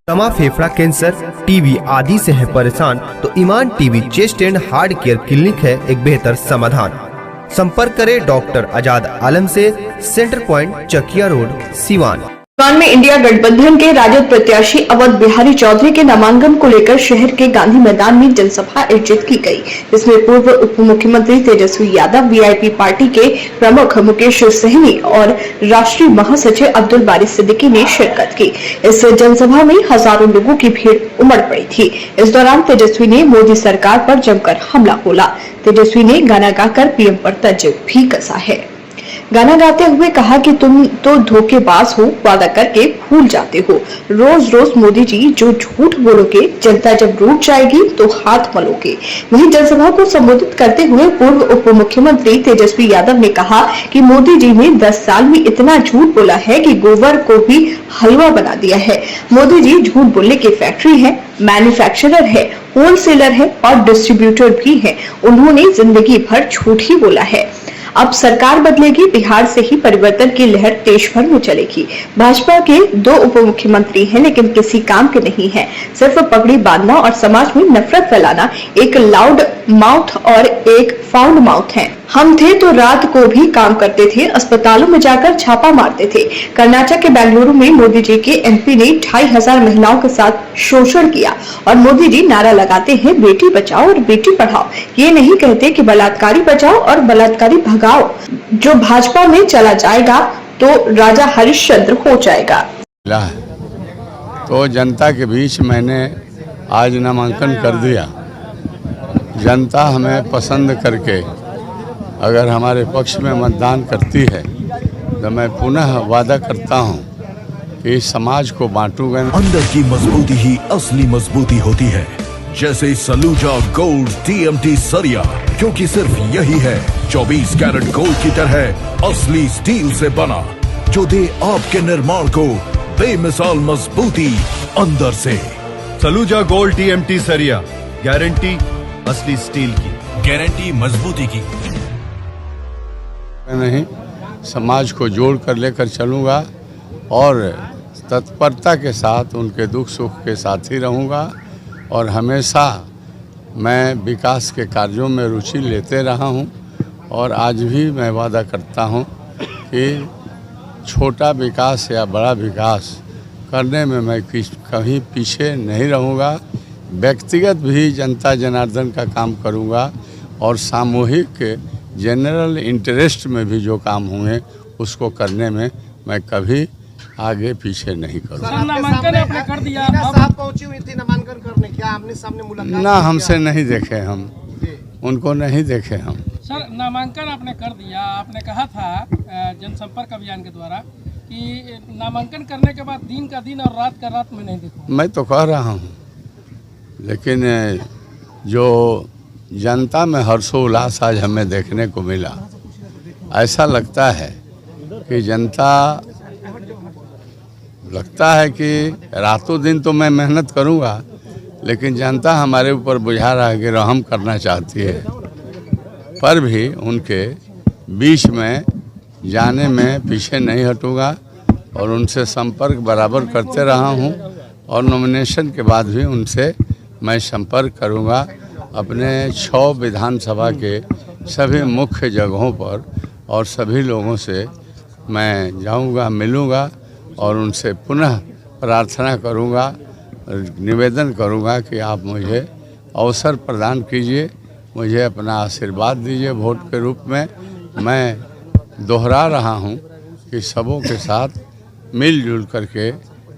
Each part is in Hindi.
दमा, फेफड़ा कैंसर, टीबी आदि से है परेशान तो Iman TB chest and heart care clinic है एक बेहतर समाधान। संपर्क करें डॉक्टर आजाद आलम से, centre point, Chakiya road, Siwan. में इंडिया गठबंधन के राजद प्रत्याशी अवध बिहारी चौधरी के नामांकन को लेकर शहर के गांधी मैदान में जनसभा आयोजित की गई, जिसमें पूर्व उप मुख्यमंत्री तेजस्वी यादव, वीआईपी पार्टी के प्रमुख मुकेश सहनी और राष्ट्रीय महासचिव अब्दुल बारी सिद्दीकी ने शिरकत की। इस जनसभा में हजारों लोगों की भीड़ उमड़ पड़ी थी। इस दौरान तेजस्वी ने मोदी सरकार पर जमकर हमला बोला। तेजस्वी ने गाना गाकर पीएम पर तंज भी कसा है। गाना गाते हुए कहा कि तुम तो धोखेबाज हो, वादा करके भूल जाते हो। रोज रोज मोदी जी जो झूठ बोलोगे, जनता जब रूठ जाएगी तो हाथ मलोगे। वहीं जनसभा को संबोधित करते हुए पूर्व उप मुख्यमंत्री तेजस्वी यादव ने कहा कि मोदी जी ने 10 साल में इतना झूठ बोला है कि गोबर को भी हलवा बना दिया है। मोदी जी झूठ बोलने की फैक्ट्री है, मैन्युफैक्चरर है, होलसेलर है और डिस्ट्रीब्यूटर भी है। उन्होंने जिंदगी भर झूठ ही बोला है। अब सरकार बदलेगी, बिहार से ही परिवर्तन की लहर देश भर में चलेगी। भाजपा के 2 उप मुख्यमंत्री हैं, लेकिन किसी काम के नहीं है। सिर्फ पगड़ी बांधना और समाज में नफरत फैलाना। एक लाउड माउथ और एक फाउंड माउथ है। हम थे तो रात को भी काम करते थे, अस्पतालों में जाकर छापा मारते थे। कर्नाटक के बेंगलुरु में मोदी जी के एमपी ने 2500 महिलाओं के साथ शोषण किया और मोदी जी नारा लगाते हैं बेटी बचाओ और बेटी पढ़ाओ। ये नहीं कहते कि बलात्कारी बचाओ और बलात्कारी भगाओ। जो भाजपा में चला जाएगा तो राजा हरिश्चंद्र हो जाएगा। तो जनता के बीच मैंने आज नामांकन कर दिया। जनता हमें पसंद करके अगर हमारे पक्ष में मतदान करती है तो मैं पुनः वादा करता हूं कि समाज को बांटूंगा। अंदर की मजबूती ही असली मजबूती होती है, जैसे सलूजा गोल्ड टीएमटी सरिया, क्योंकि सिर्फ यही है 24 कैरेट गोल्ड की तरह असली स्टील से बना, जो दे आपके निर्माण को बेमिसाल मजबूती अंदर से। सलूजा गोल्ड टीएमटी सरिया, गारंटी असली स्टील की, गारंटी मजबूती की। नहीं, समाज को जोड़ कर लेकर चलूँगा और तत्परता के साथ उनके दुख सुख के साथ ही रहूँगा और हमेशा मैं विकास के कार्यों में रुचि लेते रहा हूँ और आज भी मैं वादा करता हूँ कि छोटा विकास या बड़ा विकास करने में मैं कहीं पीछे नहीं रहूँगा। व्यक्तिगत भी जनता जनार्दन का काम करूँगा और सामूहिक जनरल इंटरेस्ट में भी जो काम होंगे उसको करने में मैं कभी आगे पीछे नहीं करूँगा। नामांकन आपने कर दिया, साहब पहुंची हुई थी नामांकन करने, क्या आपने सामने मुलाकात? ना, हमसे नहीं देखे, हम उनको नहीं देखे हम। सर, नामांकन आपने कर दिया, आपने कहा था जनसंपर्क अभियान के द्वारा कि नामांकन करने के बाद दिन का दिन और रात का रात में नहीं देखूंगा। मैं तो कह रहा हूँ, लेकिन जो जनता में हर्षोल्लास आज हमें देखने को मिला, ऐसा लगता है कि जनता लगता है कि रातों दिन तो मैं मेहनत करूंगा, लेकिन जनता हमारे ऊपर बुझा रहा है कि रहम करना चाहती है, पर भी उनके बीच में जाने में पीछे नहीं हटूंगा और उनसे संपर्क बराबर करते रहा हूं और नॉमिनेशन के बाद भी उनसे मैं संपर्क करूंगा। अपने 6 विधानसभा के सभी मुख्य जगहों पर और सभी लोगों से मैं जाऊंगा, मिलूंगा और उनसे पुनः प्रार्थना करूंगा, निवेदन करूंगा कि आप मुझे अवसर प्रदान कीजिए, मुझे अपना आशीर्वाद दीजिए वोट के रूप में। मैं दोहरा रहा हूं कि सबों के साथ मिलजुल करके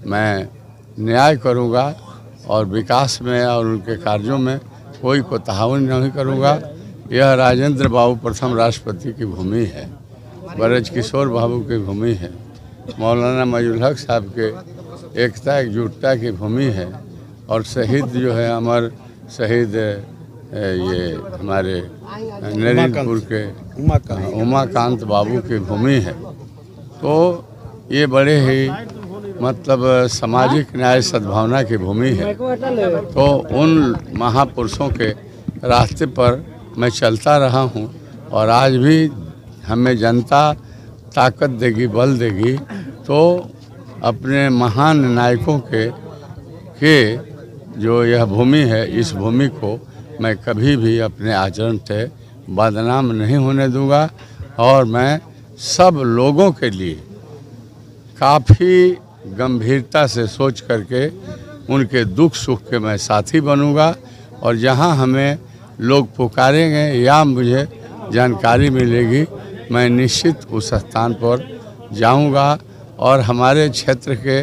मैं न्याय करूंगा और विकास में और उनके कार्यों में कोई कोताही नहीं करूंगा। यह राजेंद्र बाबू प्रथम राष्ट्रपति की भूमि है, ब्रज किशोर बाबू की भूमि है, मौलाना मजरुल हक साहब के एकता एकजुटता की भूमि है और शहीद जो है अमर शहीद ये हमारे नरेंद्रपुर के उमाकांत बाबू की भूमि है। तो ये बड़े ही मतलब सामाजिक न्याय सद्भावना की भूमि है। तो उन महापुरुषों के रास्ते पर मैं चलता रहा हूँ और आज भी हमें जनता ताकत देगी, बल देगी, तो अपने महान नायकों के कि जो यह भूमि है, इस भूमि को मैं कभी भी अपने आचरण से बदनाम नहीं होने दूंगा और मैं सब लोगों के लिए काफ़ी गंभीरता से सोच करके उनके दुख सुख के मैं साथी बनूंगा। और जहां हमें लोग पुकारेंगे या मुझे जानकारी मिलेगी, मैं निश्चित उस स्थान पर जाऊंगा और हमारे क्षेत्र के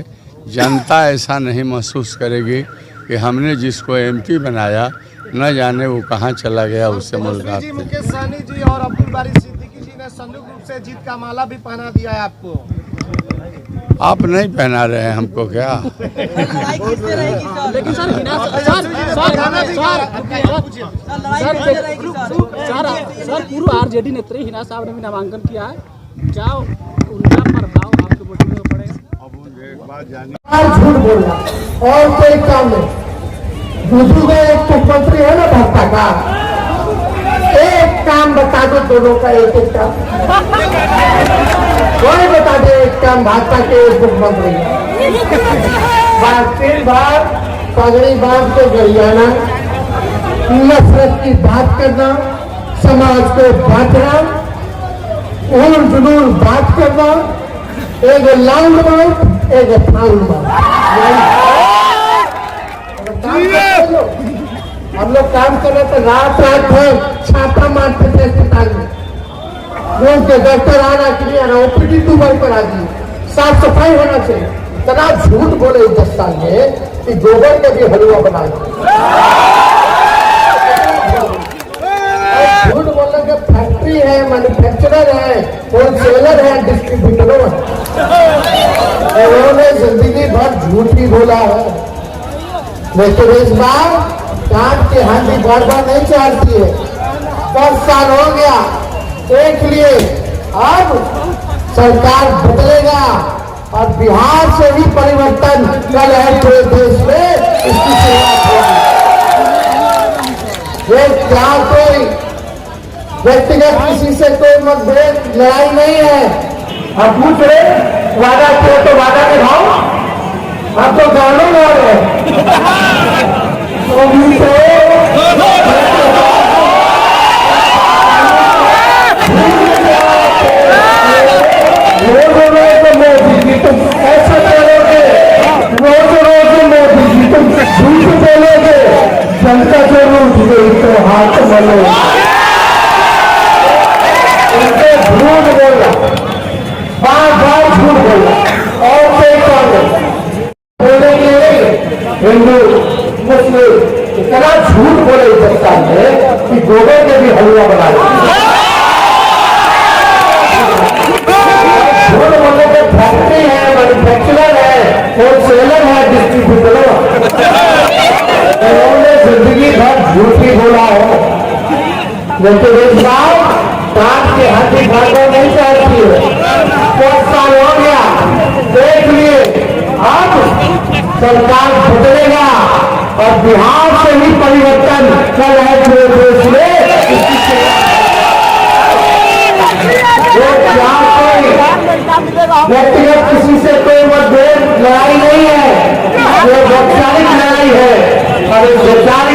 जनता ऐसा नहीं महसूस करेगी कि हमने जिसको एमपी बनाया न जाने वो कहाँ चला गया, उससे मुलाकात जी, मुकेश सहनी जी और अब्दुल बारी सिद्दीकी जी ने संयुक्त रूप से जीत का माला भी पहना दिया है आपको। आप नहीं पहना रहे हैं हमको क्या? लेकिन सर पूर्व आरजेडी नेत्री हिना साहब ने भी नामांकन किया है, क्या उनका प्रभाव आपके वोटिंग में पड़ेगा? अब एक बात जानिए, झूठ बोलना और कोई काम नहीं। बुजुर्ग एक मुख्यमंत्री है ना भाजपा का, एक काम बता दो दोनों का, एक एक काम कोई बता दे, एक काम भाजपा के एक मुख्यमंत्री तीन बार पगड़ी बांध के गरियाना, नफरत की बात करना, समाज को बांटना, उल जुलूल बात करना, एक लाउंड बात, एक फाउंड बात। हम लोग काम कर रहे थे, रात भर छापा मारते थे अस्पताल में, रोज के डॉक्टर आना क्लियर ओपीडी 2 बार करा दी, साफ सफाई होना चाहिए। इतना झूठ बोले 10 साल में कि गोबर के भी हलवा बना झूठ बोलने के फैक्ट्री है, मैन्युफैक्चरर है, होलसेलर है, डिस्ट्रीब्यूटर है, उन्होंने जिंदगी भर झूठ ही बोला है। लेकिन इस बार काट की हाथी बार बार नहीं चाहती है। 10 साल हो गया, देख लिए, अब सरकार बदलेगा और बिहार से भी परिवर्तन कल है पूरे देश में, इसकी शुरुआत होगी। ये क्या कोई व्यक्तिगत किसी से कोई मतभेद लड़ाई नहीं है। अब पूछ रहे वादा किया तो वादा निभाओ, अब तो गानों गा रहे मोदी जी तुम ऐसा करोगे, रोज रोज मोदी जी तुम झूठ बोलोगे, जनता से रूठ गई तो हाथ मलोगे। उनसे झूठ बोला, बार बार झूठ बोला और कोई काम नहीं बोलेंगे। हिंदू मुस्लिम इतना झूठ बोले सकता है कि गोबर के भी हलवा बना झूठ बोलने के फैक्ट्री है, मैन्युफैक्चरर है, होलसेलर है, डिस्ट्रीब्यूटर है, उन्होंने जिंदगी भर झूठ ही बोला हो। लेकिन इस बार काट के हाथी भागो नहीं चाहती है। 10 साल हो गया, देख लिए, अब सरकार बदलेगा और बिहार से ही परिवर्तन कर रहे पूरे देश में। व्यक्तिगत किसी से कोई मतभेद लड़ाई नहीं है, ये वैचारिक लड़ाई है और इस वैचारिक